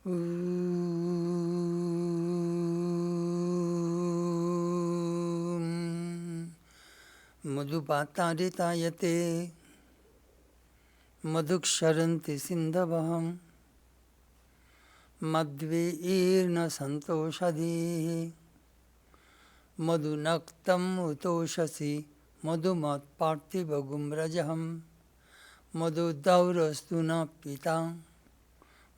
Madhupatarithayate madhuksharanti sindhavaham madhve irna santoshadhi madhunaktam utoshasi madhumat partibhagum rajaham madhudaurastuna pitam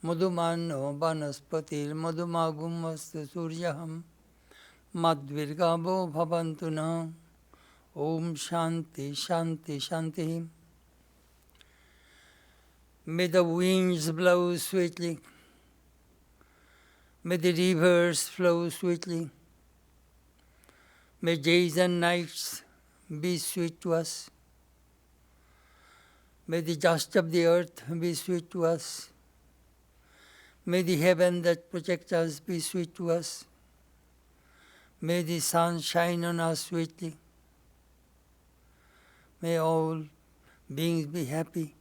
madhumanno vanaspatir madhumagum vastu suryaham madvirgabo bhavantuna. Om Shanti Shanti Shanti. May the winds blow sweetly. May the rivers flow sweetly. May days and nights be sweet to us. May the dust of the earth be sweet to us. May the heaven that protects us be sweet to us. May the sun shine on us sweetly. May all beings be happy.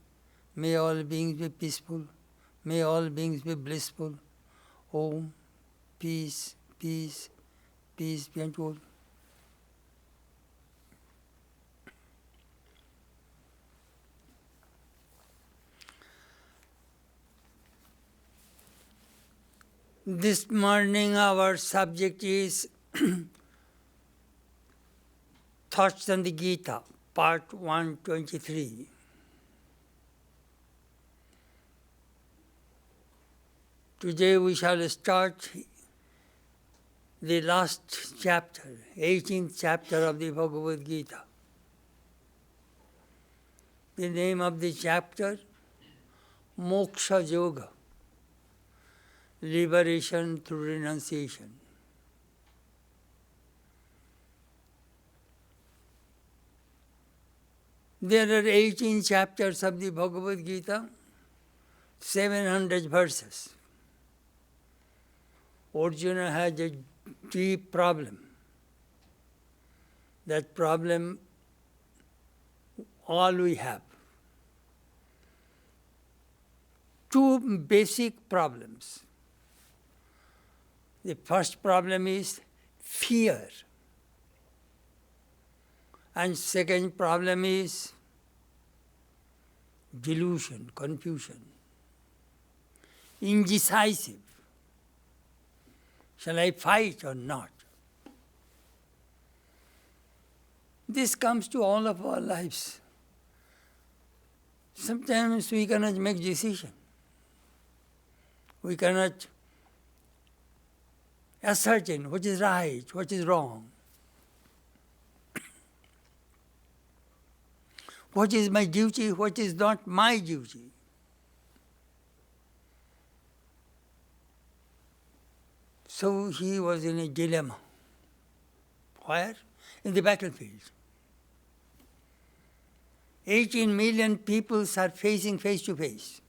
May all beings be peaceful. May all beings be blissful. Om, peace, peace, peace be unto all. This morning our subject is Thoughts on the Gita, Part 123. Today we shall start the last chapter, 18th chapter of the Bhagavad Gita. The name of the chapter, Moksha Yoga, liberation through renunciation. There are 18 chapters of the Bhagavad Gita, 700 verses. Arjuna has a deep problem. That problem all we have. Two basic problems. The first problem is fear. And second problem is delusion, confusion, indecisive. Shall I fight or not? This comes to all of our lives. Sometimes we cannot make decision. We cannot ascertain what is right, what is wrong. What is my duty, what is not my duty. So he was in a dilemma. Where? In the battlefield. 18 million people are facing face to face.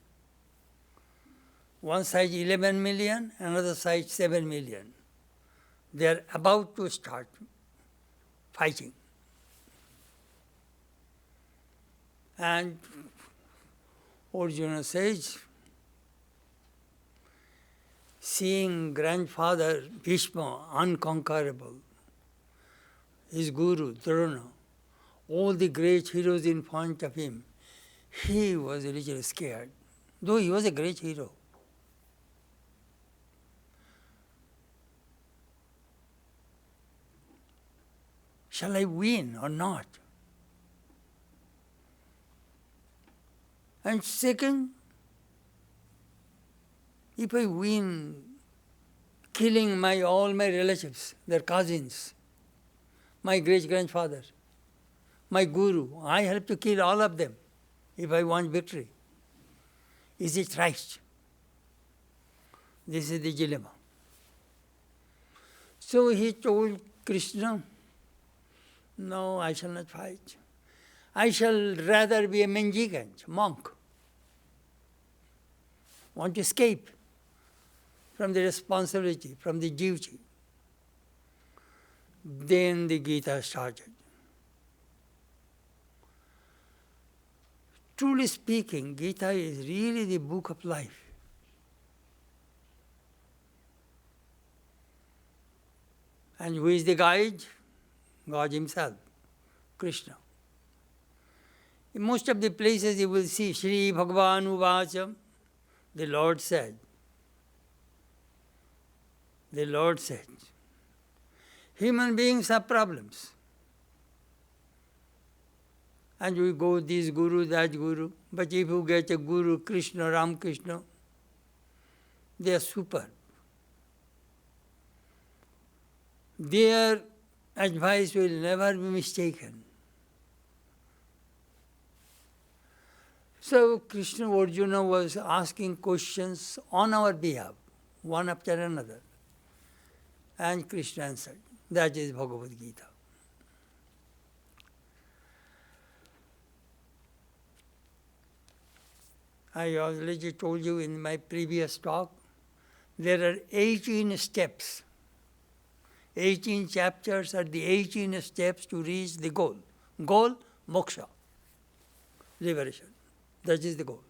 One side 11 million, another side 7 million. They are about to start fighting. And Arjuna says, seeing grandfather Bhishma, unconquerable, his guru Drona, all the great heroes in front of him, he was a little scared, though he was a great hero. Shall I win or not? And second, if I win, killing all my relatives, their cousins, my great-grandfather, my guru, I have to kill all of them if I want victory. Is it right? This is the dilemma. So he told Krishna, no, I shall not fight. I shall rather be a mendicant, monk. Want to escape from the responsibility, from the duty. Then the Gita started. Truly speaking, Gita is really the book of life. And who is the guide? God Himself, Krishna. In most of the places you will see Shri Bhagavan Uvacha, the Lord said. The Lord said. Human beings have problems. And we go this guru, that guru. But if you get a guru, Krishna, Ram Krishna, they are super. Their advice will never be mistaken. So Krishna Arjuna was asking questions on our behalf, one after another. And Krishna answered. That is Bhagavad Gita. I already told you in my previous talk, there are 18 steps. 18 chapters are the 18 steps to reach the goal. Goal, moksha, liberation. That is the goal.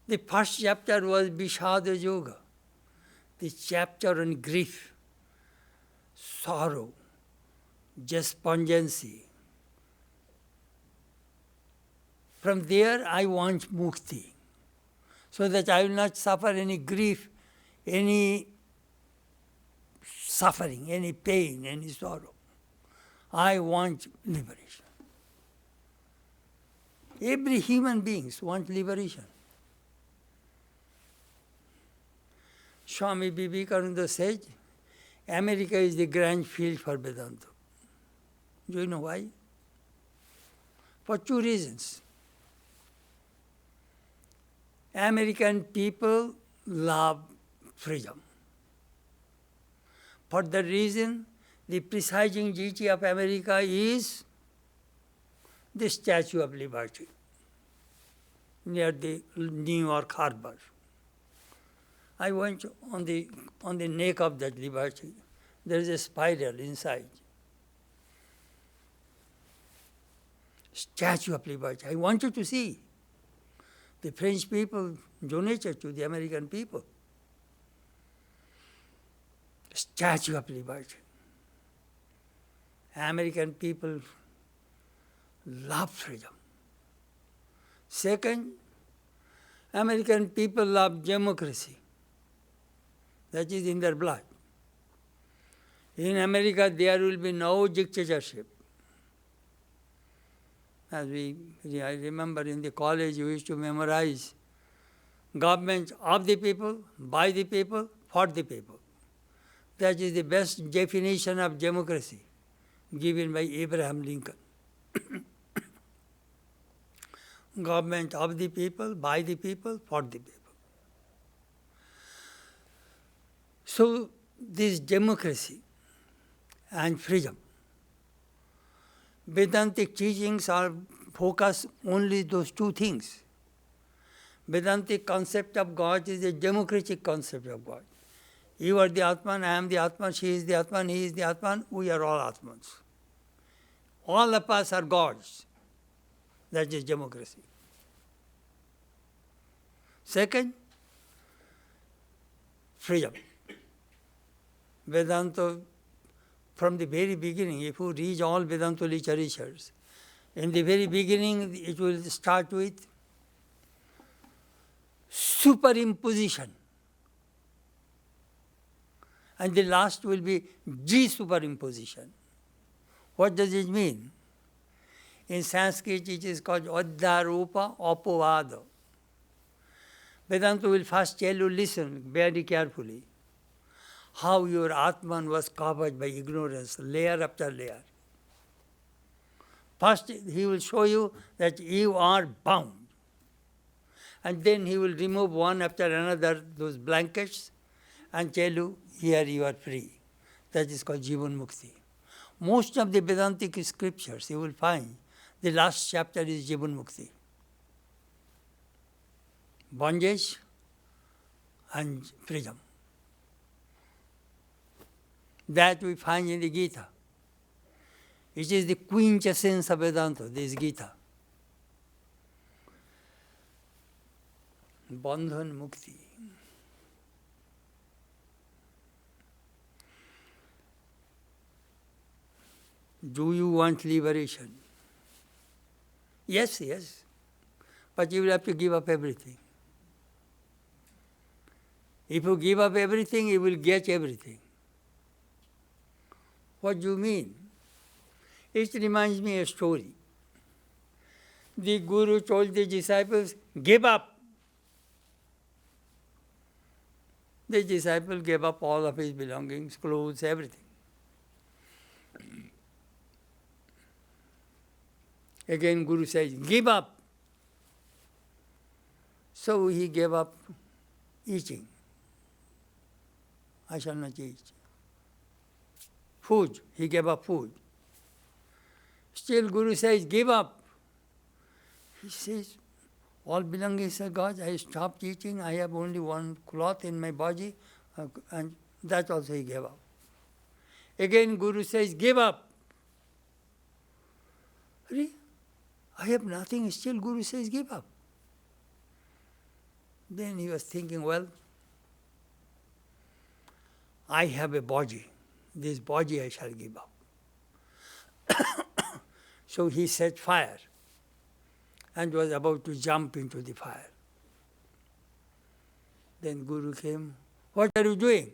The first chapter was Vishada Yoga, the chapter on grief, sorrow, despondency. From there, I want mukti, so that I will not suffer any grief, any suffering, any pain, any sorrow. I want liberation. Every human being wants liberation. Swami Vivekananda said, America is the grand field for Vedanta. Do you know why? For two reasons. American people love freedom. For that reason, the presiding deity of America is the Statue of Liberty near the New York Harbor. I went on the neck of that liberty. There is a spiral inside. Statue of Liberty. I wanted to see. The French people donated to the American people. Statue of Liberty. American people love freedom. Second, American people love democracy. That is in their blood. In America, there will be no dictatorship. As I remember in the college, we used to memorize government of the people, by the people, for the people. That is the best definition of democracy given by Abraham Lincoln. Government of the people, by the people, for the people. So this democracy and freedom, Vedantic teachings are focused only those two things. Vedantic concept of God is a democratic concept of God. You are the Atman, I am the Atman, she is the Atman, he is the Atman, we are all Atmans. All of us are gods. That is democracy. Second, freedom. Vedanta, from the very beginning, if you read all Vedanta literatures, in the very beginning it will start with superimposition. And the last will be de-superimposition. What does it mean? In Sanskrit it is called Adhyaropa Apovada. Vedanta will first tell you, listen very carefully, how your Atman was covered by ignorance, layer after layer. First he will show you that you are bound. And then he will remove one after another those blankets and tell you, here you are free. That is called Jivan Mukti. Most of the Vedantic scriptures you will find, the last chapter is Jivan Mukti. Bondage and freedom. That we find in the Gita. It is the quintessence of Vedanta, this Gita. Bandhan Mukti. do you want liberation? Yes, yes. But you will have to give up everything. If you give up everything, you will get everything. What do you mean? It reminds me of a story. The Guru told the disciples, give up. The disciple gave up all of his belongings, clothes, everything. Again Guru says, give up. So he gave up eating. I shall not eat. Food, he gave up food. Still Guru says, give up. He says, all belongings are God, I stopped eating, I have only one cloth in my body, and that also he gave up. Again Guru says, give up. I have nothing, still Guru says, give up. Then he was thinking, well, I have a body. This body I shall give up. So he set fire and was about to jump into the fire. Then Guru came, what are you doing?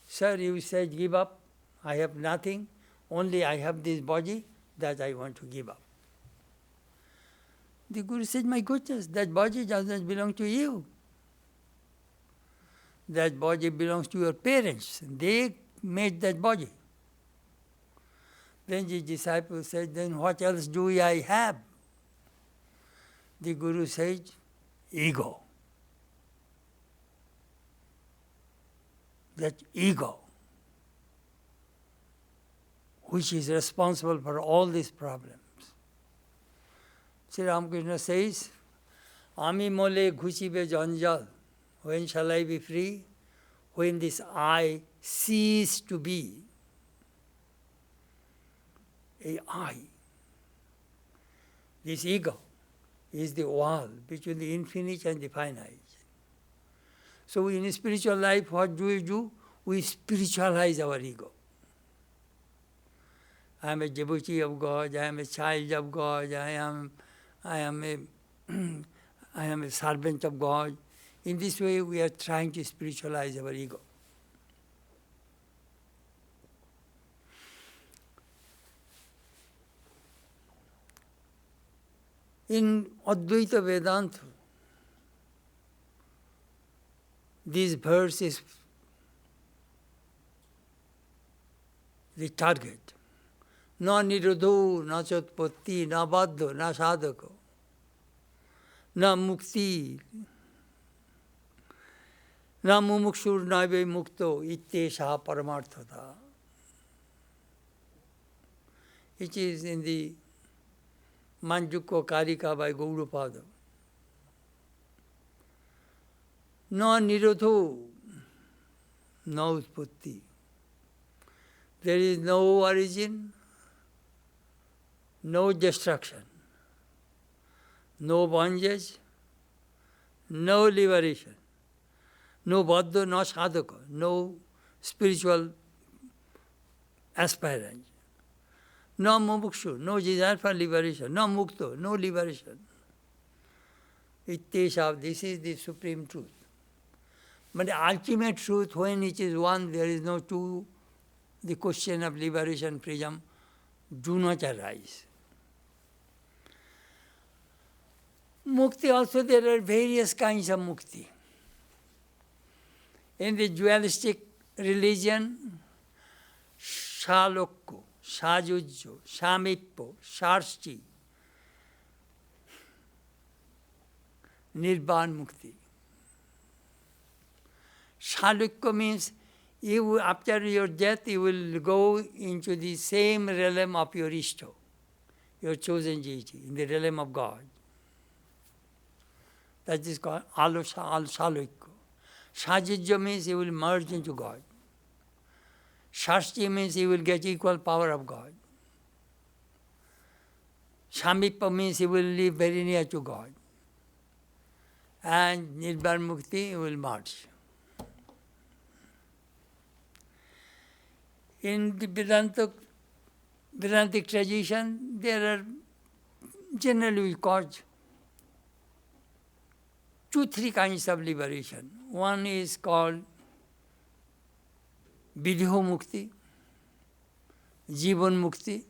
Sir, you said give up. I have nothing. Only I have this body that I want to give up. The Guru said, my goodness, that body does not belong to you. That body belongs to your parents. They made that body. Then the disciple said, then what else do I have? The Guru said, ego. That ego, which is responsible for all these problems. Sri Ramakrishna says, Ami mole ghuchibe janjal. When shall I be free? When this I cease to be a I. This ego is the wall between the infinite and the finite. So in spiritual life, what do we do? We spiritualize our ego. I am a devotee of God, I am a child of God, I am a servant of God. In this way, we are trying to spiritualize our ego. In Advaita Vedanta, this verse is the target. Na nirodho, na chotpatti, na baddho, na sadhako, na mukti, na mumukshur naive mukto, ittesha paramarthata. It is in the Manjukko Karika by Gaudapada. Na nirodho, no utpatti. There is no origin, no destruction, no bondage, no liberation, no baddha, no sadhaka, no spiritual aspirant, no mumukshu, no desire for liberation, no mukto, no liberation. Ittesha, this is the supreme truth. But the ultimate truth, when it is one, there is no two, the question of liberation, freedom, do not arise. Mukti also, there are various kinds of mukti. In the dualistic religion, Shalokko, Sajujjo, Samippo, Sharsti, Nirban Mukti. Shalokko means you, after your death, you will go into the same realm of your Ishto, your chosen deity, in the realm of God. That is called Shalokko. Sajujjo means you will merge into God. Shasti means you will get equal power of God. Samippa means you will live very near to God. And Nirban Mukti, you will merge. In the Vedanta Vedantic tradition, there are generally called 2-3 kinds of liberation. One is called Vidho Mukti, Jivan Mukti,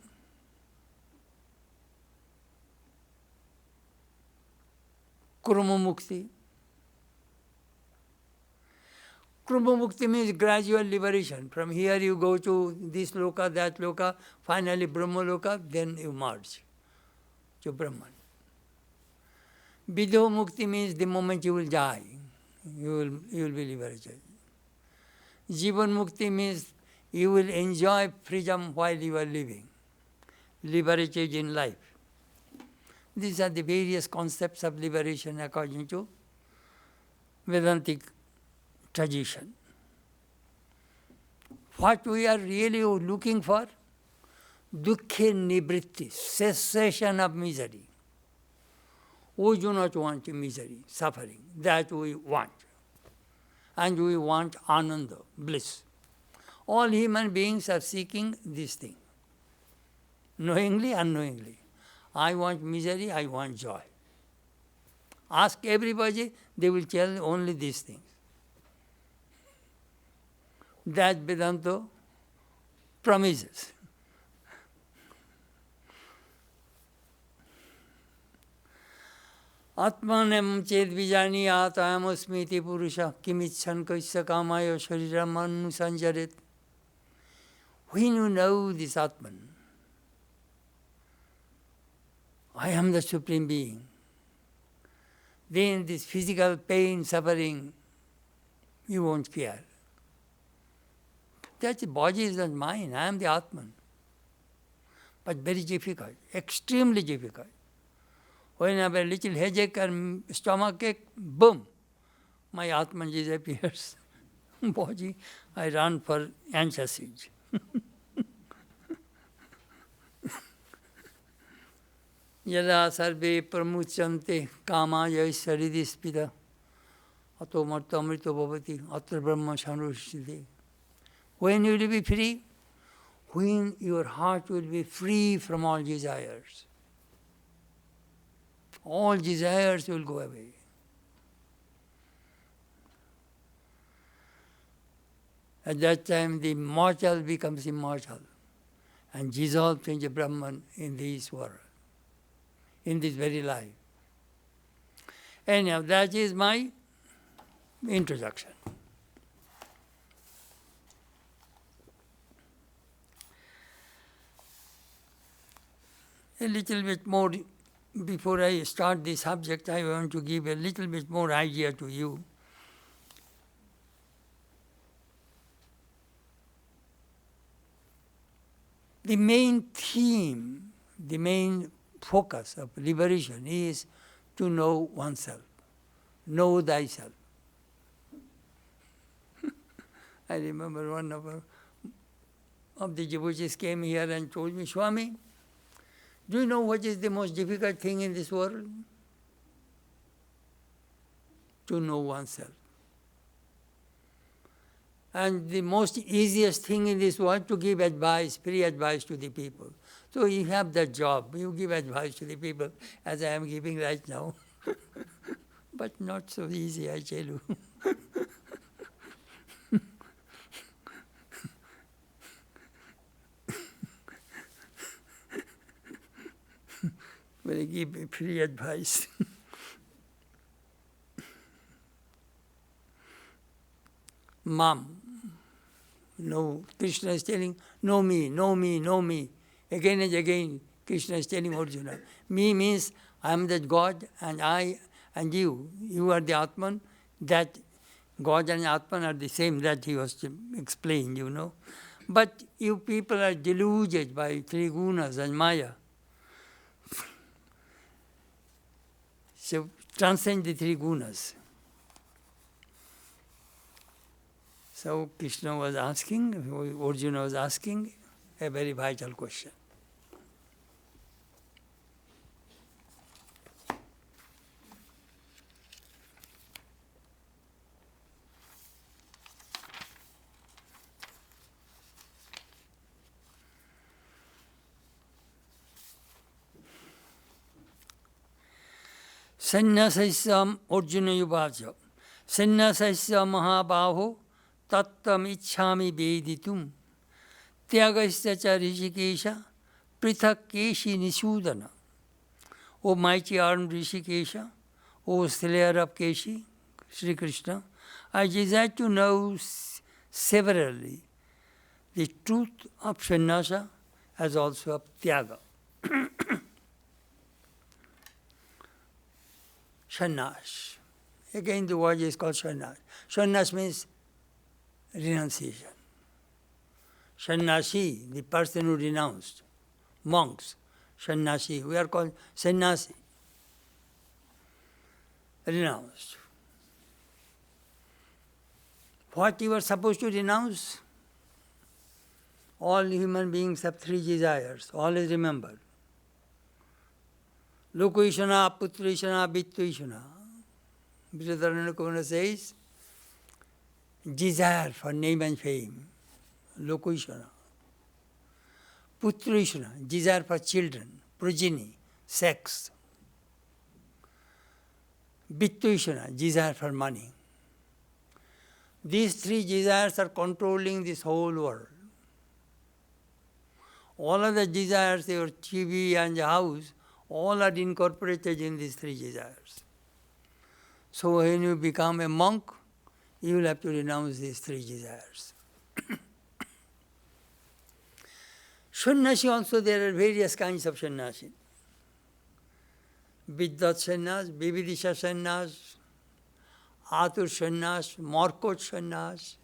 Kurma Mukti. Kurma Mukti means gradual liberation. From here you go to this loka, that loka, finally Brahma loka, then you merge to Brahman. Vidho Mukti means the moment you will die, you will be liberated. Jivan Mukti means you will enjoy freedom while you are living, liberated in life. These are the various concepts of liberation according to Vedantic tradition. What we are really looking for? Dukkha nivritti, cessation of misery. We do not want misery, suffering. That we want. And we want ananda, bliss. All human beings are seeking this thing. Knowingly, unknowingly. I want misery, I want joy. Ask everybody, they will tell only these things. That Vedanta promises. Atmanam ched vijani atayamosmiti purusha kimichan kaisya kamaya shariram anusanjaret. When you know this Atman, I am the Supreme Being, then this physical pain, suffering, you won't care. That body is not mine, I am the Atman. But very difficult, extremely difficult. When I have a little headache or stomach ache, boom, my Atman disappears. Body, I run for antacid. Yada sarve pramuchante kama yaisaridi spida ato marta amrito bhavati atra brahma sanushide. When you will be free? When your heart will be free from all desires. All desires will go away. At that time the mortal becomes immortal and dissolves into Brahman in this world, in this very life. Anyhow, that is my introduction. A little bit more, before I start the subject, I want to give a little bit more idea to you. The main theme, the main focus of liberation is to know oneself. Know thyself. I remember one of the devotees came here and told me, Swami, do you know what is the most difficult thing in this world? To know oneself. And the most easiest thing in this world to give advice, free advice to the people. So you have that job, you give advice to the people as I am giving right now. But not so easy, I tell you. When I give free advice. Mom, no, Krishna is telling, know me, know me, know me. Again and again, Krishna is telling Arjuna. Me means I am that God and I and you. You are the Atman. That God and Atman are the same, that he was to explain, you know. But you people are deluded by three gunas and Maya. So transcend the three gunas. So Krishna was asking, Arjuna was asking a very vital question. Sannyasasya Arjuna Yuvacha Sannyasasya Mahabaho Tattam Ichhami Veditum Tyagasya cha Rishikesha Prithak Keshi Nisudana. O mighty armed Rishikesha, O slayer of Keshi, Sri Krishna, I desire to know severally the truth of sannyasa as also of tyaga. Sannyas. Again the word is called sannyas. Sannyas means renunciation. Sannyasi, the person who renounced. Monks, sannyasi. We are called sannyasi. Renounced. What you are supposed to renounce? All human beings have three desires. Always remember. Lokoishana, Putraishana, Vittaishana. Vedanta says, desire for name and fame. Lokoishana. Putraishana, desire for children, progeny, sex. Vittaishana, desire for money. These three desires are controlling this whole world. All of the desires, your TV and the house, all are incorporated in these three desires. So when you become a monk, you will have to renounce these three desires. Sannyasi also, there are various kinds of sannyasi. Viddat sannyas, Vividisha sannyas, Atur sannyas, Morkot sannyas.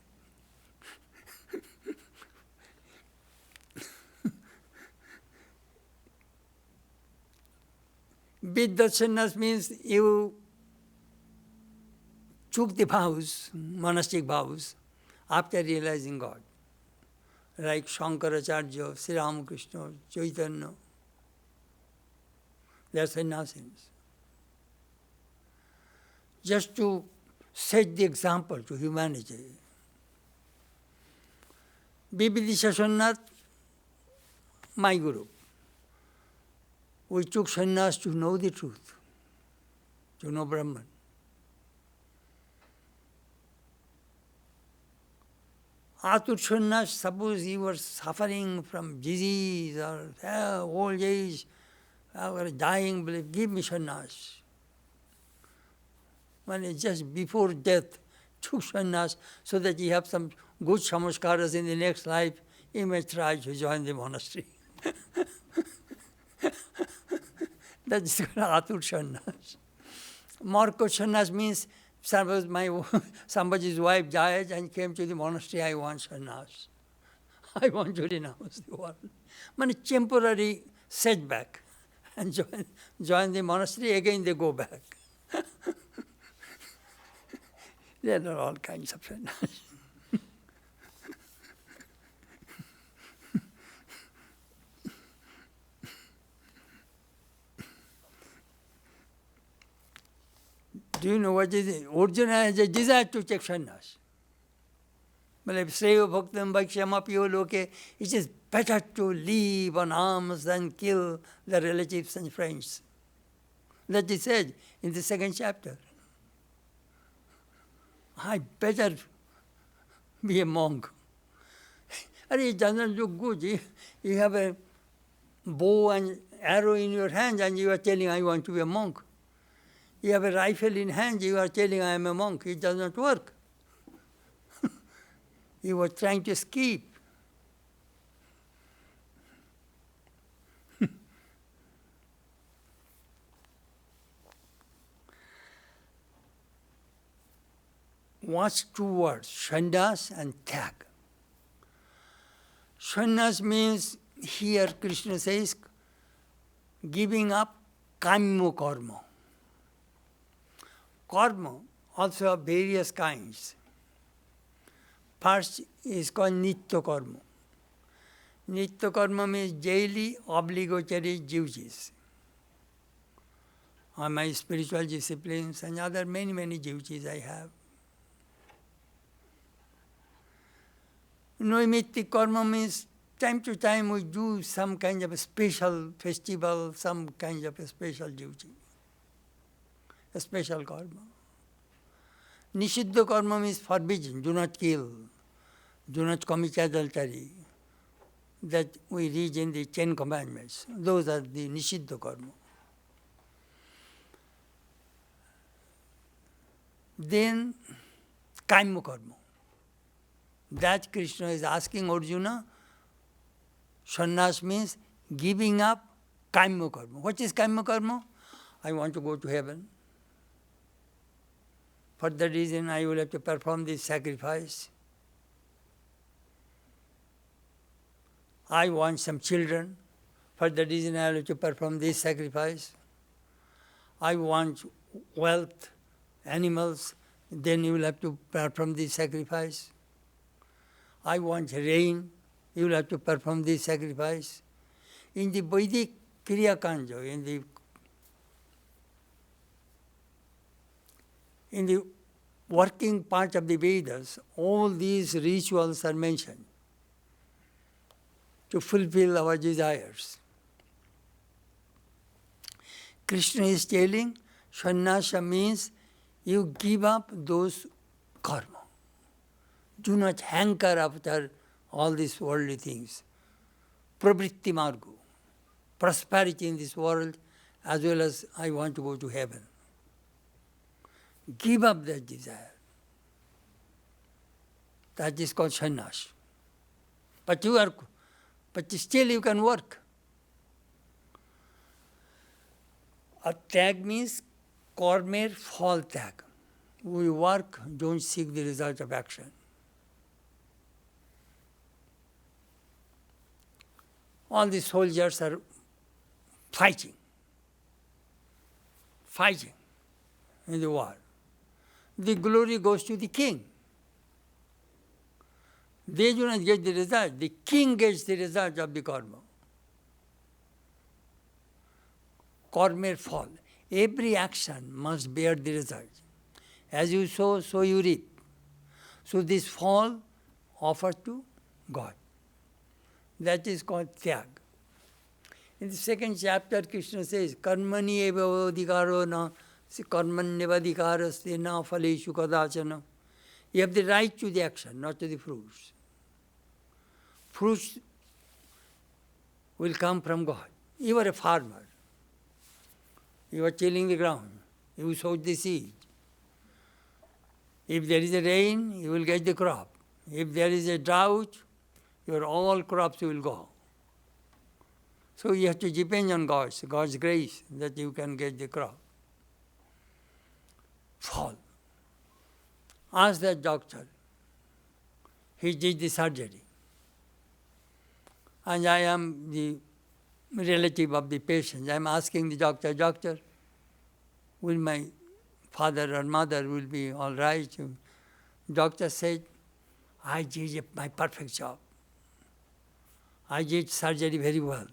Viddat sannyas means you took the vows, monastic vows, after realizing God. Like Shankaracharya, Sri Ramakrishna, Chaitanya. They are sannyasis. Just to set the example to humanity. Vividisha sannyas, my guru. We took sannyas to know the truth, to know Brahman. Atur sannyas, suppose you were suffering from disease or old age, or dying, give me sannyas. When just before death, took sannyas so that you have some good samskaras in the next life, you may try to join the monastery. That is called Atur sannyas. Morkot sannyas means suppose somebody's wife died and came to the monastery, I want sannyas. I want to renounce the world. Temporary setback. And join the monastery, again they go back. There are all kinds of sannyas. Do you know what is it? Arjuna has a desire to take sannyas. Sreyo bhaktam bhakshamapiyo loke. It is better to live on alms than kill the relatives and friends. That is said in the second chapter. I better be a monk. It doesn't look good. You have a bow and arrow in your hand and you are telling, I want to be a monk. You have a rifle in hand, you are telling, I am a monk. It does not work. You were trying to escape. What's two words? Sannyas and Tyag. Sannyas means, here Krishna says, giving up kamya karma. Karma also of various kinds. First is called nitya karma. Nitya karma means daily obligatory duties. On my spiritual disciplines and other many duties I have. Naimittik karma means time to time we do some kind of a special festival, some kind of a special duty. a special karma. Nishiddha karma means forbidden, do not kill, do not commit adultery, that we read in the 10 Commandments. Those are the Nishiddha karma. Then Kaimya karma. That Krishna is asking Arjuna. Sannyas means giving up Kaimya karma. What is Kaimya karma? I want to go to heaven. For that reason I will have to perform this sacrifice. I want some children. For that reason I will have to perform this sacrifice. I want wealth, animals, then you will have to perform this sacrifice. I want rain, you will have to perform this sacrifice. In the Vedic Kriya Kanja, in the working part of the Vedas, all these rituals are mentioned to fulfill our desires. Krishna is telling, sannyasa means you give up those karma. Do not hanker after all these worldly things. Pravritti margo, prosperity in this world, as well as I want to go to heaven. Give up that desire. That is called sannyas. But still you can work. A tag means karmer phal tag. We work, don't seek the result of action. All the soldiers are fighting in the war. The glory goes to the king. They do not get the result. The king gets the result of the karma. Karma fall. Every action must bear the result. As you sow, so you reap. So this fall offered to God. That is called tyag. In the second chapter, Krishna says, Karmani eva adhikaro na karmanyeva adhikaraste na phaleshu kadachana. You have the right to the action, not to the fruits. Fruits will come from God. You are a farmer. You are tilling the ground. You sowed the seed. If there is a rain, you will get the crop. If there is a drought, your all crops will go. So you have to depend on God's grace that you can get the crop. Fall. Ask that doctor. He did the surgery. And I am the relative of the patient. I am asking the doctor, will my father or mother will be all right? Doctor said, I did my perfect job. I did surgery very well.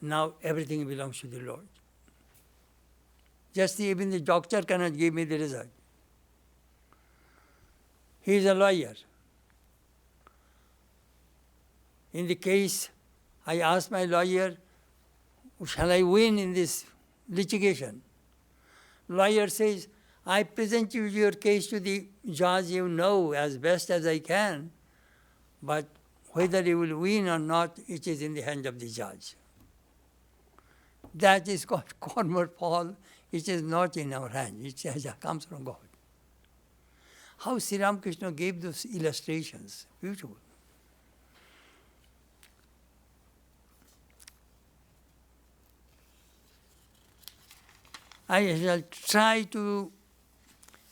Now everything belongs to the Lord. Just even the doctor cannot give me the result. He is a lawyer. In the case, I asked my lawyer, shall I win in this litigation? Lawyer says, I present you your case to the judge, you know, as best as I can, but whether you will win or not, it is in the hand of the judge. That is called karma fall. It is not in our hand. It comes from God. How Sri Ramakrishna gave those illustrations. Beautiful. I shall try to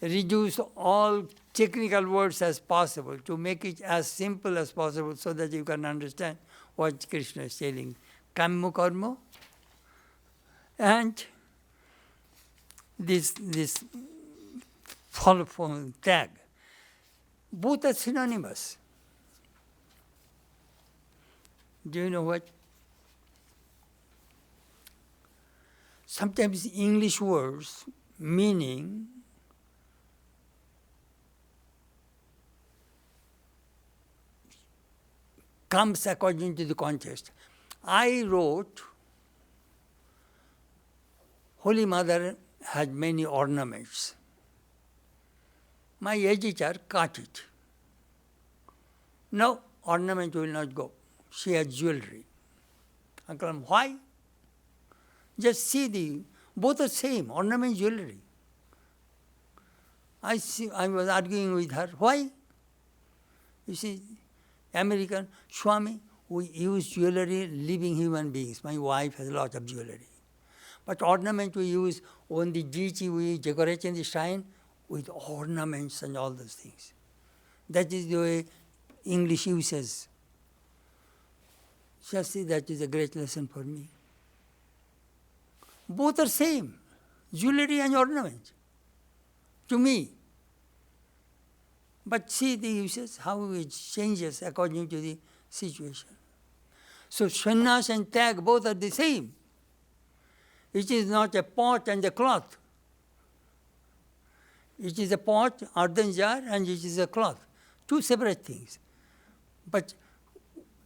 reduce all technical words as possible, to make it as simple as possible so that you can understand what Krishna is telling. Kamma karma and this follow tag. Both are synonymous. Do you know what? Sometimes English words meaning comes according to the context. I wrote Holy Mother has many ornaments. My editor cut it. No, ornament will not go. She has jewelry. Uncle, why? Just see both are same, ornament, jewelry. I was arguing with her. Why? You see, American, Swami, we use jewelry, living human beings. My wife has a lot of jewelry. But ornament we use, on the Gita we decorate in the shrine with ornaments and all those things. That is the way English uses. Just see, that is a great lesson for me. Both are same, jewelry and ornament, to me. But see the uses, how it changes according to the situation. So sannyas and tag both are the same. It is not a pot and a cloth. It is a pot, earthen jar, and it is a cloth. Two separate things. But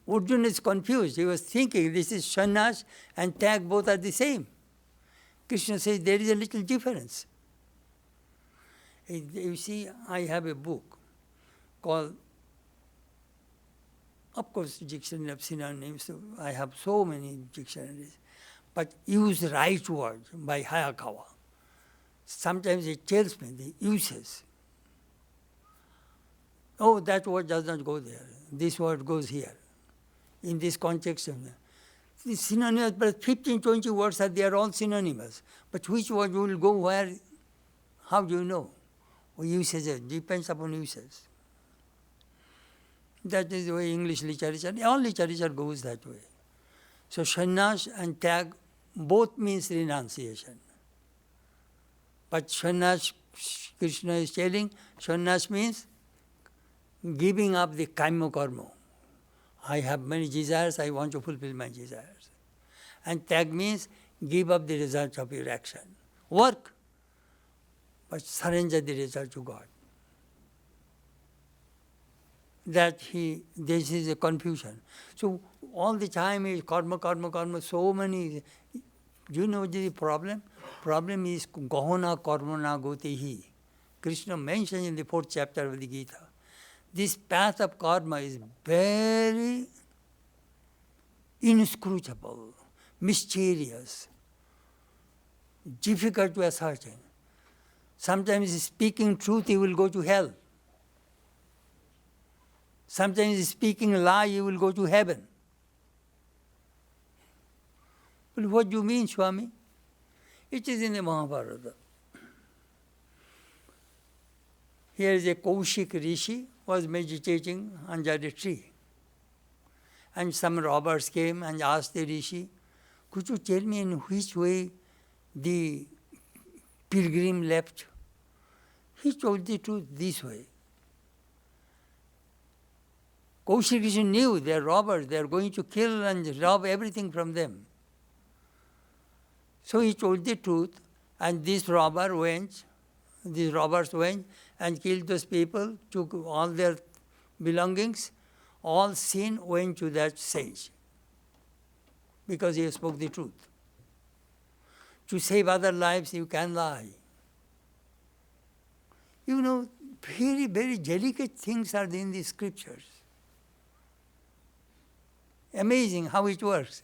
Arjuna is confused. He was thinking this is sannyas and tag both are the same. Krishna says there is a little difference. You see, I have a book called, of course, Dictionary of Synonyms. So I have so many dictionaries. But use right word by Hayakawa. Sometimes it tells me the uses. Oh, that word does not go there. This word goes here. In this context. The synonymous, but 15, 20 words are there, all synonymous. But which word will go where? How do you know? Usage depends upon usage. That is the way English literature, all literature goes that way. So sannyas and tag both means renunciation. But sannyas, Krishna is telling, sannyas means giving up the kaima karma. I have many desires, I want to fulfill my desires. And tag means give up the result of your action. Work, but surrender the result to God. This is a confusion. So all the time is karma, karma, karma, so many. Do you know the problem? Problem is gahana karmana gotehi. Krishna mentioned in the 4th chapter of the Gita. This path of karma is very inscrutable, mysterious, difficult to ascertain. Sometimes speaking truth, you will go to hell. Sometimes speaking lie, you will go to heaven. But what do you mean, Swami? It is in the Mahabharata. Here is a Kaushik Rishi was meditating under a tree. And some robbers came and asked the Rishi, could you tell me in which way the pilgrim left? He told the truth this way. Kaushik Rishi knew they are robbers, they are going to kill and rob everything from them. So he told the truth, and these robbers went and killed those people, took all their belongings. All sin went to that sage because he spoke the truth. To save other lives, you can lie. You know, very, very delicate things are in the scriptures. Amazing how it works.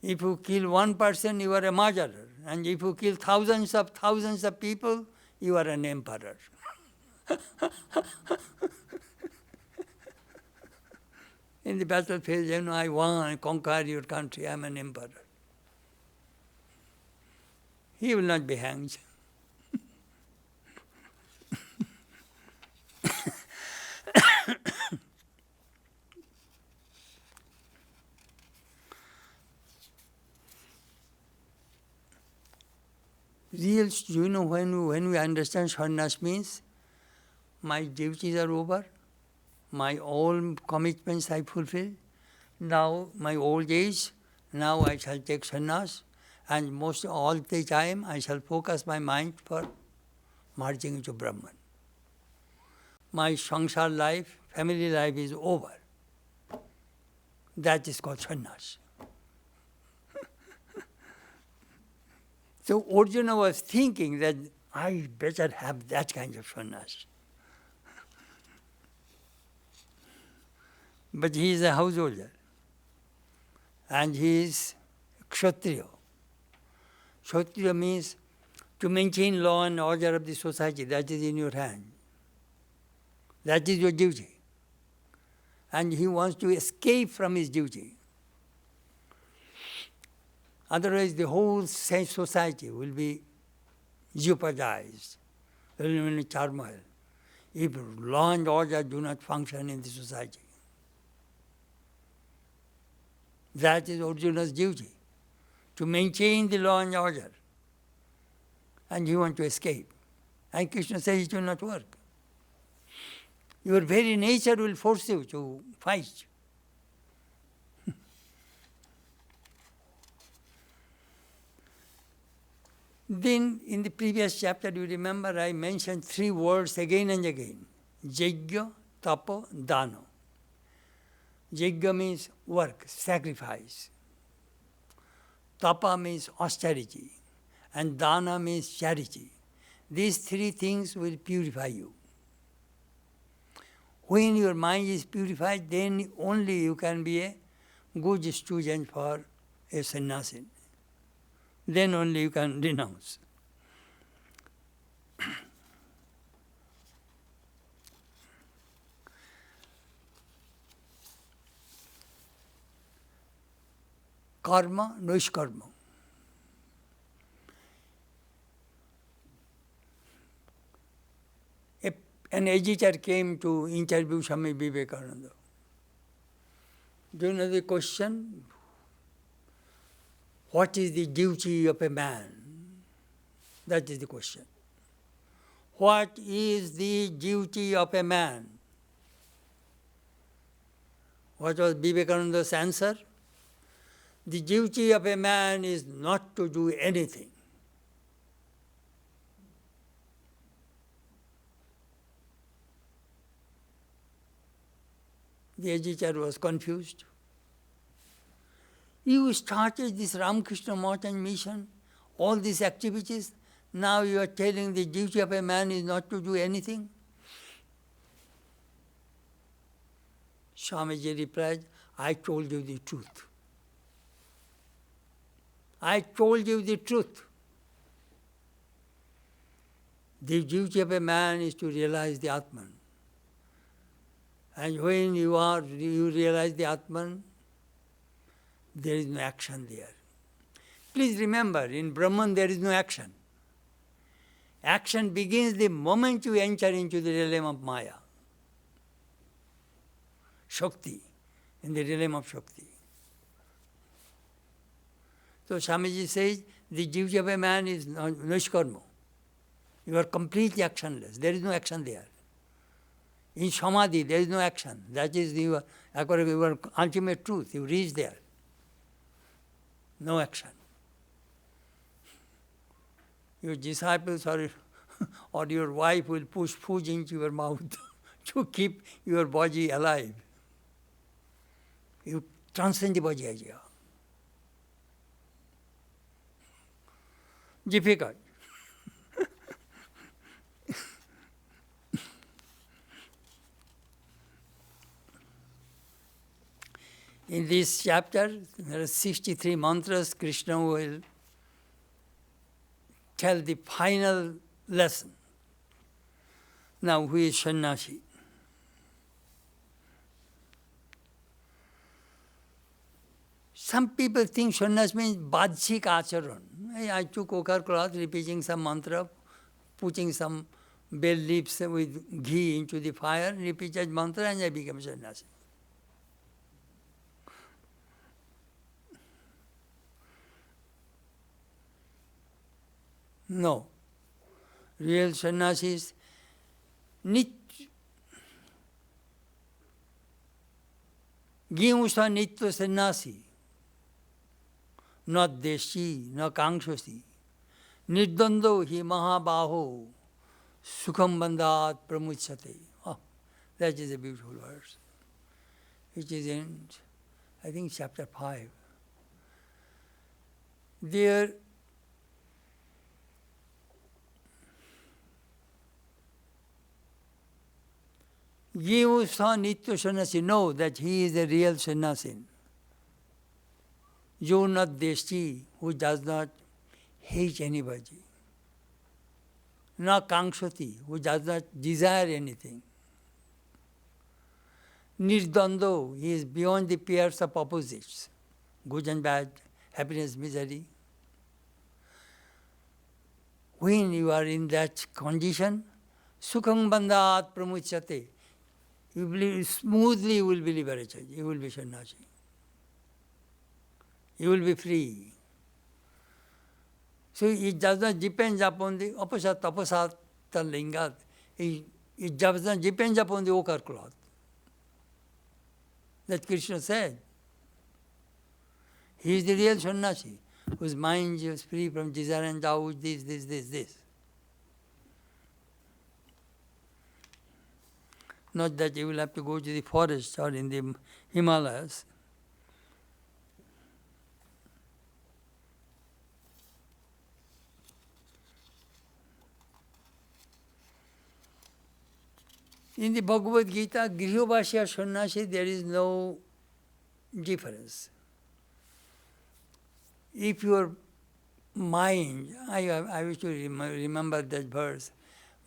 If you kill one person, you are a murderer. And if you kill thousands of people, you are an emperor. In the battlefield, I won, I conquered your country, I am an emperor. He will not be hanged. Real, when we understand sannyas means, my duties are over, my all commitments I fulfill. Now my old age, now I shall take sannyas, and most all the time I shall focus my mind for merging into Brahman. My samsara life, family life is over. That is called sannyas. So Arjuna was thinking that I better have that kind of sannyas. But he is a householder. And he is kshatriya. Kshatriya means to maintain law and order of the society. That is in your hand. That is your duty. And he wants to escape from his duty. Otherwise, the whole society will be jeopardized, will be in turmoil, if law and order do not function in the society. That is Arjuna's duty, to maintain the law and order. And you want to escape. And Krishna says it will not work. Your very nature will force you to fight. Then, in the previous chapter, you remember I mentioned 3 words again and again. Yajna, Tapa, Dana. Yajna means work, sacrifice. Tapa means austerity. And Dana means charity. These 3 things will purify you. When your mind is purified, then only you can be a good student for a sannyasi. Then only you can renounce. Karma, Nishkarma. An editor came to interview Swami Vivekananda. Do you know the question? What is the duty of a man? That is the question. What is the duty of a man? What was Vivekananda's answer? The duty of a man is not to do anything. The editor was confused. You started this Ramakrishna Mountain mission, all these activities. Now you are telling the duty of a man is not to do anything? Swamiji replied, I told you the truth. I told you the truth. The duty of a man is to realize the Atman. And when you realize the Atman, there is no action there. Please remember, in Brahman there is no action. Action begins the moment you enter into the realm of Maya. Shakti, in the realm of Shakti. So Swamiji says, the duty of a man is nishkarma. You are completely actionless. There is no action there. In Samadhi, there is no action. That is your ultimate truth. You reach there. No action. Your disciples or your wife will push food into your mouth to keep your body alive. You transcend the body idea. Difficult. In this chapter, there are 63 mantras. Krishna will tell the final lesson. Now, who is sannyasi? Some people think sannyas means bajik acharan. I took ochre cloth, repeating some mantra, putting some bell leaves with ghee into the fire, repeated mantra, and I became sannyasi. No. Real sannyasi is Gimusa nitya sannyasi. Not deshi, not kankshasi. Nirdando hi mahabaho sukham bandhat pramuchate. Oh, that is a beautiful verse. Which is in I think chapter 5. There, ye who saw Nitya Sannyasi know that he is a real sannyasi. Jo not deshti, who does not hate anybody. Na kankshati, who does not desire anything. Nirdando, he is beyond the pairs of opposites, good and bad, happiness, misery. When you are in that condition, sukhang bandhat pramuchyate, you will smoothly you will be liberated, you will be sannyasi. You will be free. So it does not depend upon the opposite, tapasat, lingat. It does not depend upon the ochre cloth. That Krishna said. He is the real sannyasi, whose mind is free from desire and doubt, this. Not that you will have to go to the forest or in the Himalayas. In the Bhagavad Gita, Grihobhashya Sannyasi, there is no difference. If your mind, I wish to remember that verse,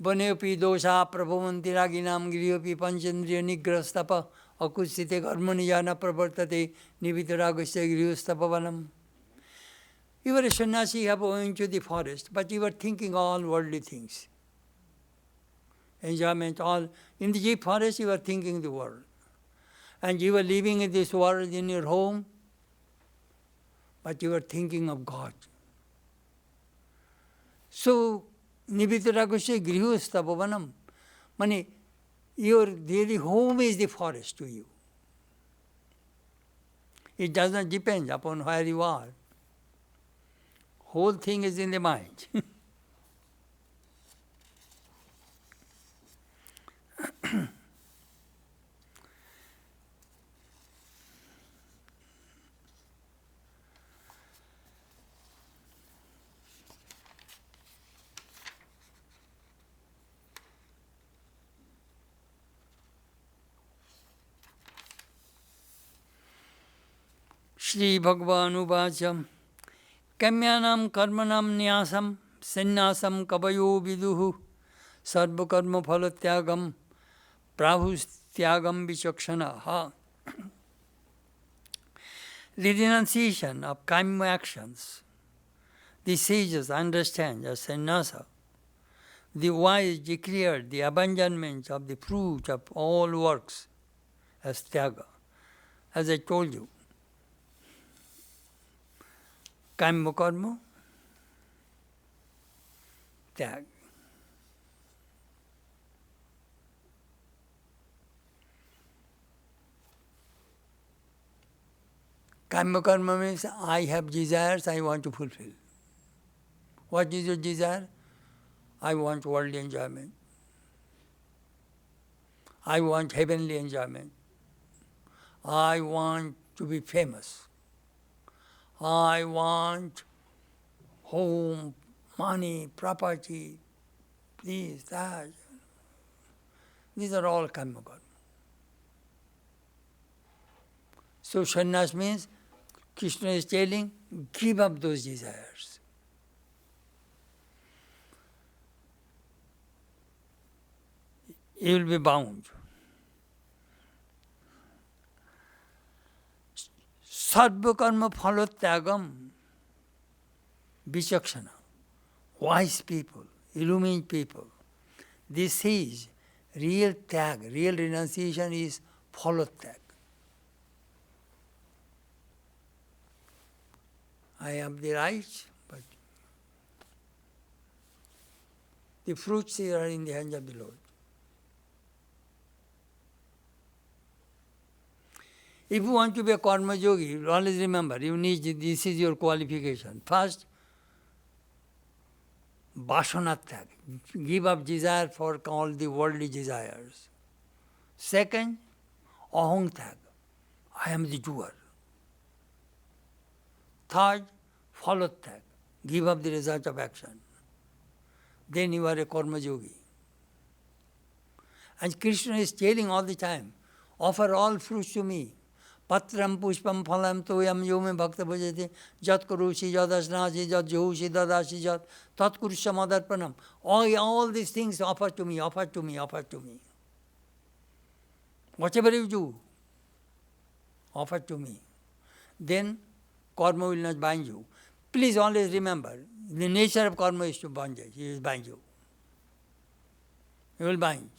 Baneopi dosha prabhavanti raginam grihopi panchandriya nigrastapa akusite karmani jana pravartate nivitaragasya grihostapavanam. You are a sannyasi, you have going to the forest, but you are thinking all worldly things. Enjoyment, all. In the deep forest, you are thinking the world. And you are living in this world in your home, but you are thinking of God. So, Nibhitaragusya Grihostapavanam. Meaning, your daily home is the forest to you. It does not depend upon where you are. Whole thing is in the mind. Shri Bhagavan Uvacham Kamyanam Karmanam Nyasam Sannyasam Kabayo Viduhu Sarva Karma Phalatyagam Prabhustyagam Vichakshana. The renunciation of karma actions, the sages understand as sannyasa. The wise declared the abandonment of the fruit of all works as tyaga. As I told you, karma karma, tyag. Karma karma means I have desires I want to fulfill. What is your desire? I want worldly enjoyment. I want heavenly enjoyment. I want to be famous. I want home, money, property, this, that. These are all karma karma. So sannyas means Krishna is telling, give up those desires. You will be bound. Sarva karma phalotyagam vichakshana. Wise people, illumined people. This is real tag, real renunciation is phalotyag. I have the rights, but the fruits are in the hands of the Lord. If you want to be a karma yogi, always remember, you need, this is your qualification. First, vasana tyag, give up desire for all the worldly desires. Second, aham tyag, I am the doer. Third, follow that. Give up the result of action. Then you are a karma yogi. And Krishna is telling all the time, offer all fruits to me. Patram pushpam phalam toyam yome bhakta bhajate jat kurushi jadasnasi jat johushi dadasi jat tat kurusham adarpanam. All these things offer to me, offer to me, offer to me. Whatever you do, offer to me. Then karma will not bind you. Please always remember, the nature of karma is to bondage. It will bind you. It will bind.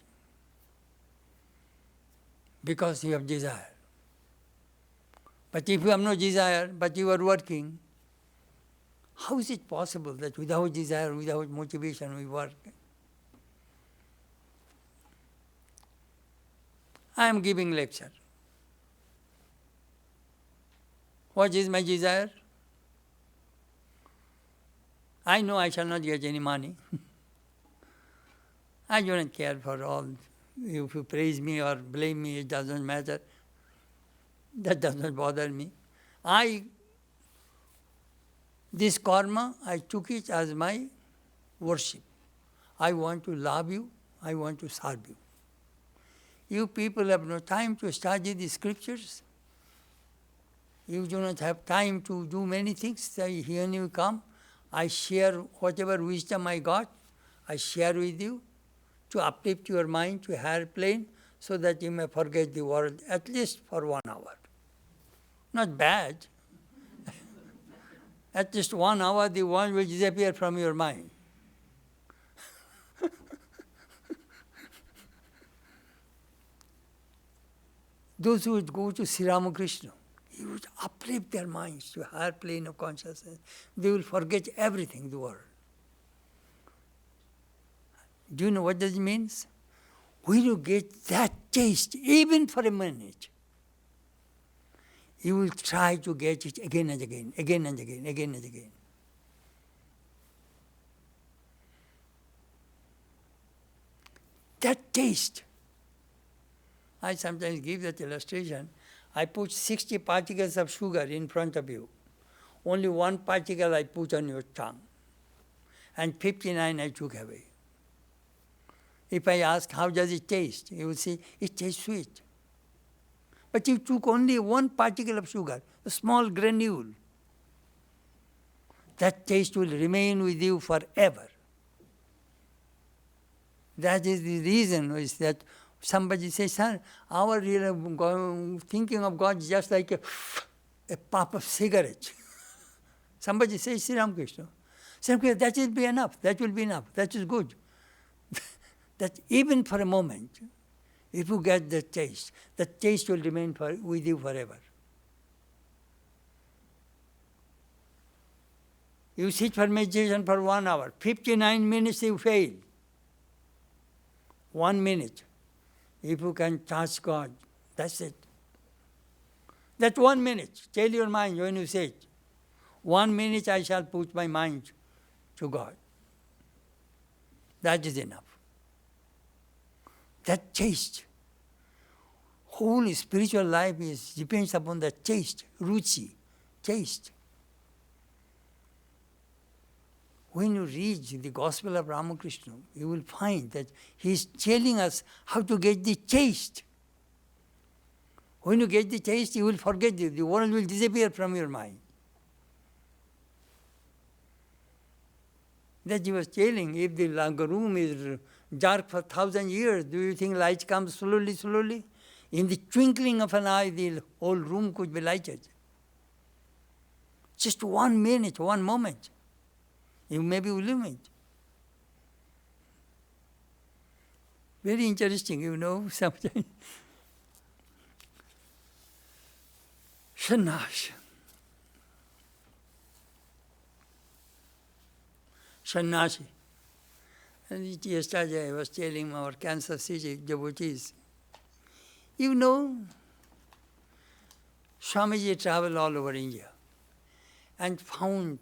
Because you have desire. But if you have no desire, but you are working, how is it possible that without desire, without motivation, we work? I am giving lecture. What is my desire? I know I shall not get any money. I don't care for all. If you praise me or blame me, it doesn't matter. That does not bother me. This karma, I took it as my worship. I want to love you. I want to serve you. You people have no time to study the scriptures. You do not have time to do many things. So here you come. I share whatever wisdom I got. I share with you to uplift your mind to a higher plane so that you may forget the world at least for 1 hour. Not bad. At least 1 hour the world will disappear from your mind. Those who would go to Sri Ramakrishna, he would uplift their minds to a higher plane of consciousness. They will forget everything, the world. Do you know what that means? When you get that taste, even for a minute, you will try to get it again and again, again and again, again and again. That taste. I sometimes give that illustration. I put 60 particles of sugar in front of you. Only 1 particle I put on your tongue. And 59 I took away. If I ask, how does it taste? You will say, it tastes sweet. But you took only 1 particle of sugar, a small granule. That taste will remain with you forever. That is the reason is that somebody says, sir, our thinking of God is just like a puff of cigarette. Somebody says, Sri Ramakrishna. Sri Ramakrishna, that will be enough, that will be enough, that is good. That even for a moment, if you get the taste will remain with you forever. You sit for meditation for 1 hour, 59 minutes you fail. 1 minute. If you can touch God, that's it. That 1 minute, tell your mind when you say it. 1 minute I shall put my mind to God. That is enough. That taste. Whole spiritual life depends upon that taste, ruchi, taste. When you read the Gospel of Ramakrishna, you will find that he is telling us how to get the taste. When you get the taste, you will forget it. The world will disappear from your mind. That he was telling, if the room is dark for 1,000 years, do you think light comes slowly, slowly? In the twinkling of an eye, the whole room could be lighted. Just 1 minute, 1 moment. You may be illumined. Very interesting, sometimes. Sannyas. Sannyasi. And yesterday I was telling our Kansas City devotees, Swamiji traveled all over India and found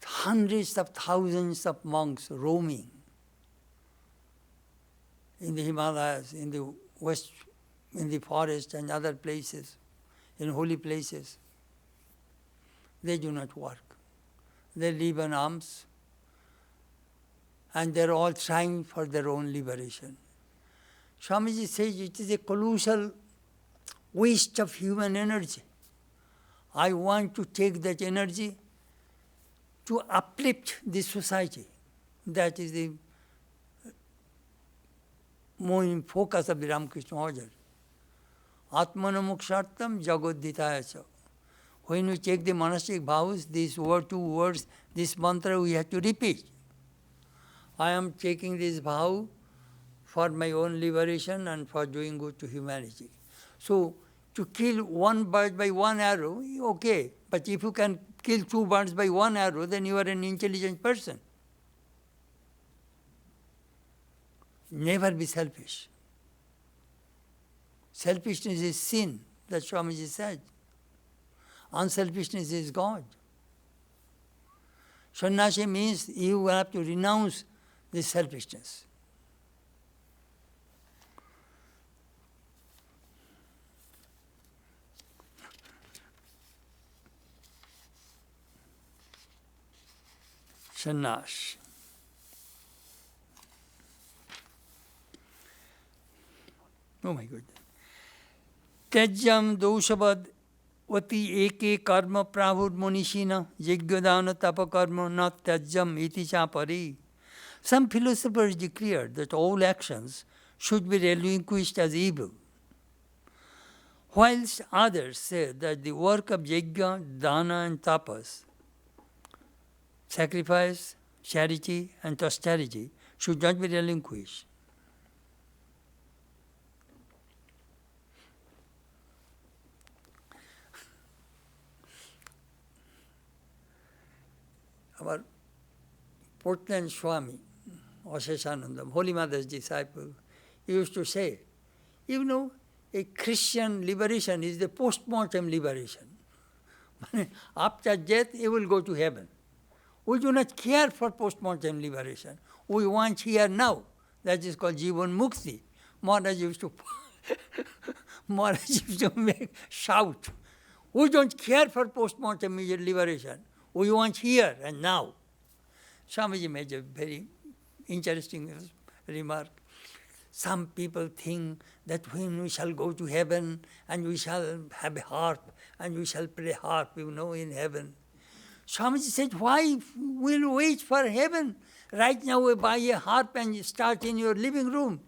hundreds of thousands of monks roaming in the Himalayas, in the west, in the forest and other places, in holy places. they do not work. They live on alms, and they're all trying for their own liberation. Swamiji says it is a colossal waste of human energy. I want to take that energy to uplift this society. That is the main focus of the Ramakrishna Order. Atmana mokshartam jagodhitaya. When we take the monastic vows, these two words, this mantra we have to repeat. I am taking this vow for my own liberation and for doing good to humanity. So, to kill one bird by one arrow, okay. But if you can kill two birds by one arrow, then you are an intelligent person. Never be selfish. Selfishness is sin, that Swamiji said. Unselfishness is God. Sannyasi means you have to renounce this selfishness. Sannyas. Oh my goodness. Tejyam doshavad vati eke karma pravud monishina jigyadana tapakarma na tejyam iti chapari. Some philosophers declared that all actions should be relinquished as evil, whilst others said that the work of yajna, dana and tapas, sacrifice, charity and austerity, should not be relinquished. Our Portland Swami, Chetanananda, Holy Mother's disciple, used to say, you know, a Christian liberation is the post-mortem liberation. After death, you will go to heaven. We do not care for post-mortem liberation. We want here now. That is called Jivan Mukti. Maharaj used to shout. We don't care for post-mortem liberation. We want here and now. Swamiji made a very interesting remark. Some people think that when we shall go to heaven and we shall have a harp and we shall play harp, in heaven. Swamiji said, why will you wait for heaven? Right now we buy a harp and you start in your living room.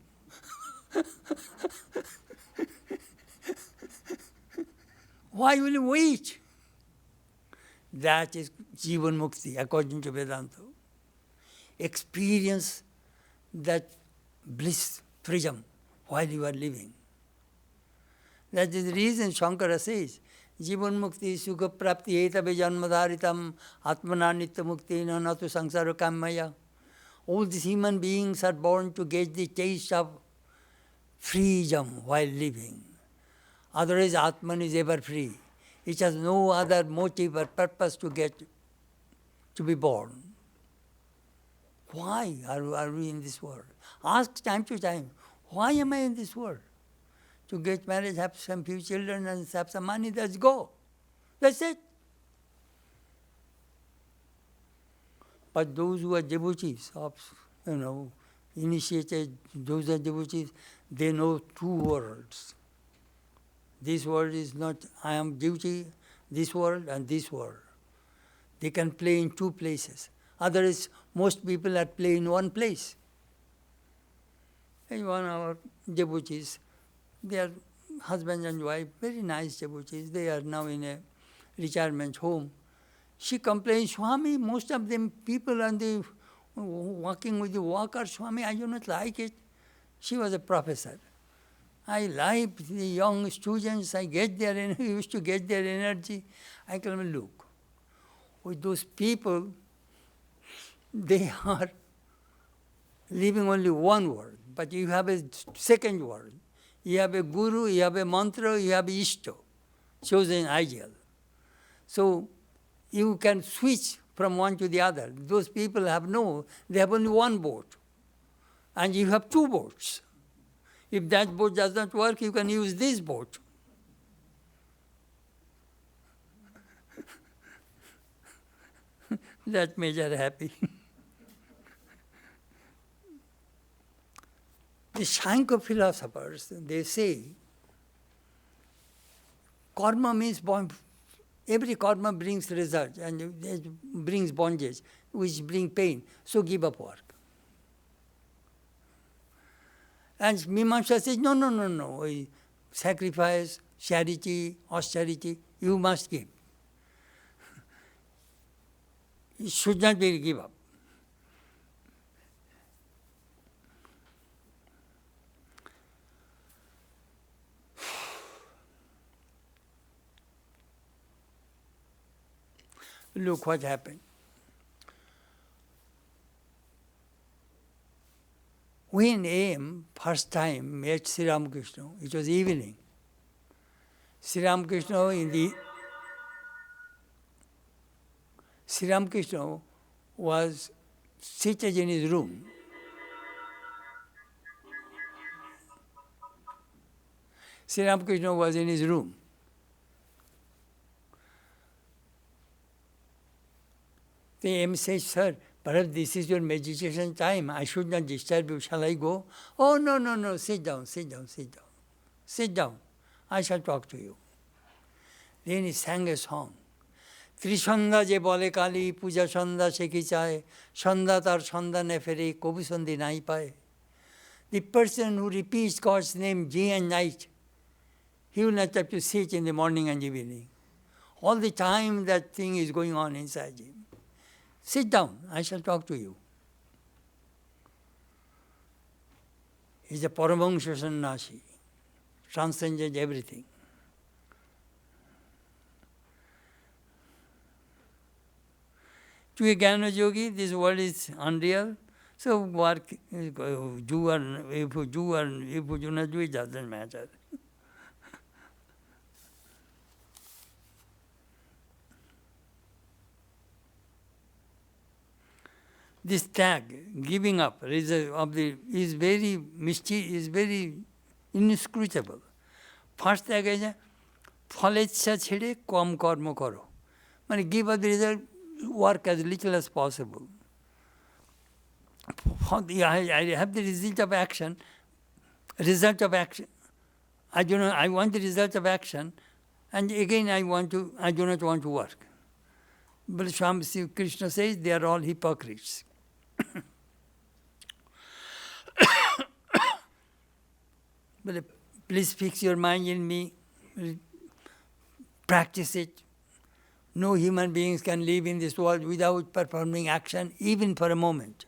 Why will you wait? That is Jivan Mukti, according to Vedanta. Experience that bliss, freedom, while you are living. That is the reason Shankara says, Jivan Mukti Sukha Prapti Etabe Janmadharitam Atmana Nitya Mukti Natu Sangsara Kammaya. All these human beings are born to get the taste of freedom while living. Otherwise, Atman is ever free. It has no other motive or purpose to be born. Why are we in this world? Ask time to time, why am I in this world? To get married, have some few children and have some money, let's go. That's it. But those who are devotees, initiated, those are devotees, they know two worlds. This world is not, I am duty, this world and this world. They can play in two places. Otherwise, most people are playing in one place. And one of our devotees, they are husband and wife, very nice devotees. They are now in a retirement home. She complains, Swami, most of them people are walking with the walker. Swami, I do not like it. She was a professor. I like the young students. I used to get their energy. I tell them, look, with those people, they are living only one world, but you have a second world. You have a guru, you have a mantra, you have ishto, chosen ideal. So you can switch from one to the other. Those people they have only one boat. And you have two boats. If that boat does not work, you can use this boat. That major happy. The Sankhya philosophers, they say, karma means every karma brings result and it brings bondage, which bring pain. So give up work. And Mimamsa says, no. Sacrifice, charity, austerity, you must give. It should not be give up. Look what happened. When A.M. first time met Sri Ramakrishna, it was evening. Sri Ramakrishna was seated in his room. Sri Ramakrishna was in his room. The A.M. says, sir, perhaps this is your meditation time. I should not disturb you. Shall I go? Oh, no. Sit down. Sit down. I shall talk to you. Then he sang a song. Trishandha je bole kali, puja shandha sheki chaye, shandha tar shandha ne fere, kobu sandhi nai paye. The person who repeats God's name day and night, he will not have to sit in the morning and evening. All the time that thing is going on inside him. Sit down, I shall talk to you. He is a Paramahamsa Sannyasi, transcended everything. To a Jnana Yogi, this world is unreal. So work, if you do or if you do not do, it doesn't matter. This tag, giving up, is very is very inscrutable. First tag is phaleccha chhede kam karma karo. Give up the result, work as little as possible. I have the result of action. I want the result of action, and again I do not want to work. But Swami Krishna says they are all hypocrites. But please fix your mind in me, practice it. No human beings can live in this world without performing action, even for a moment.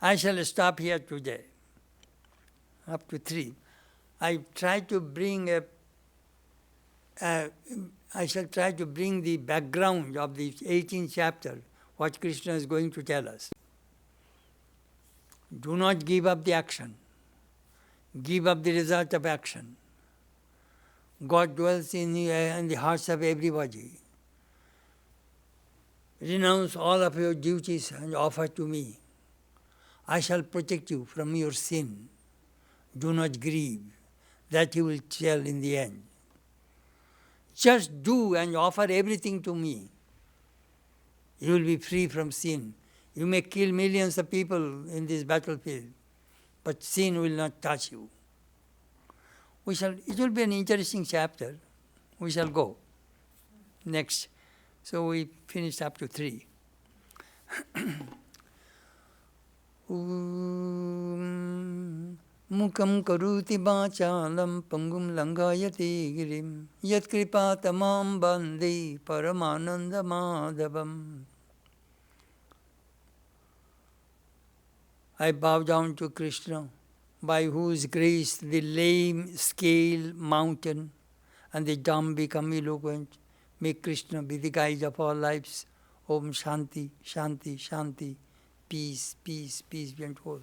I shall stop here today, up to 3. I shall try to bring the background of the 18th chapter, what Krishna is going to tell us. Do not give up the action. Give up the result of action. God dwells in the hearts of everybody. Renounce all of your duties and offer to me. I shall protect you from your sin. Do not grieve. That you will tell in the end. Just do and offer everything to me. You will be free from sin. You may kill millions of people in this battlefield, but sin will not touch you. It will be an interesting chapter. We shall go next. So we finished up to 3. Mukam karuti bācālam pangum langayati girim yat kripa tamam bande paramananda madhavam. I bow down to Krishna, by whose grace the lame scale mountain and the dumb become eloquent. May Krishna be the guide of our lives. Om Shanti, Shanti, Shanti. Peace, peace, peace be unto all.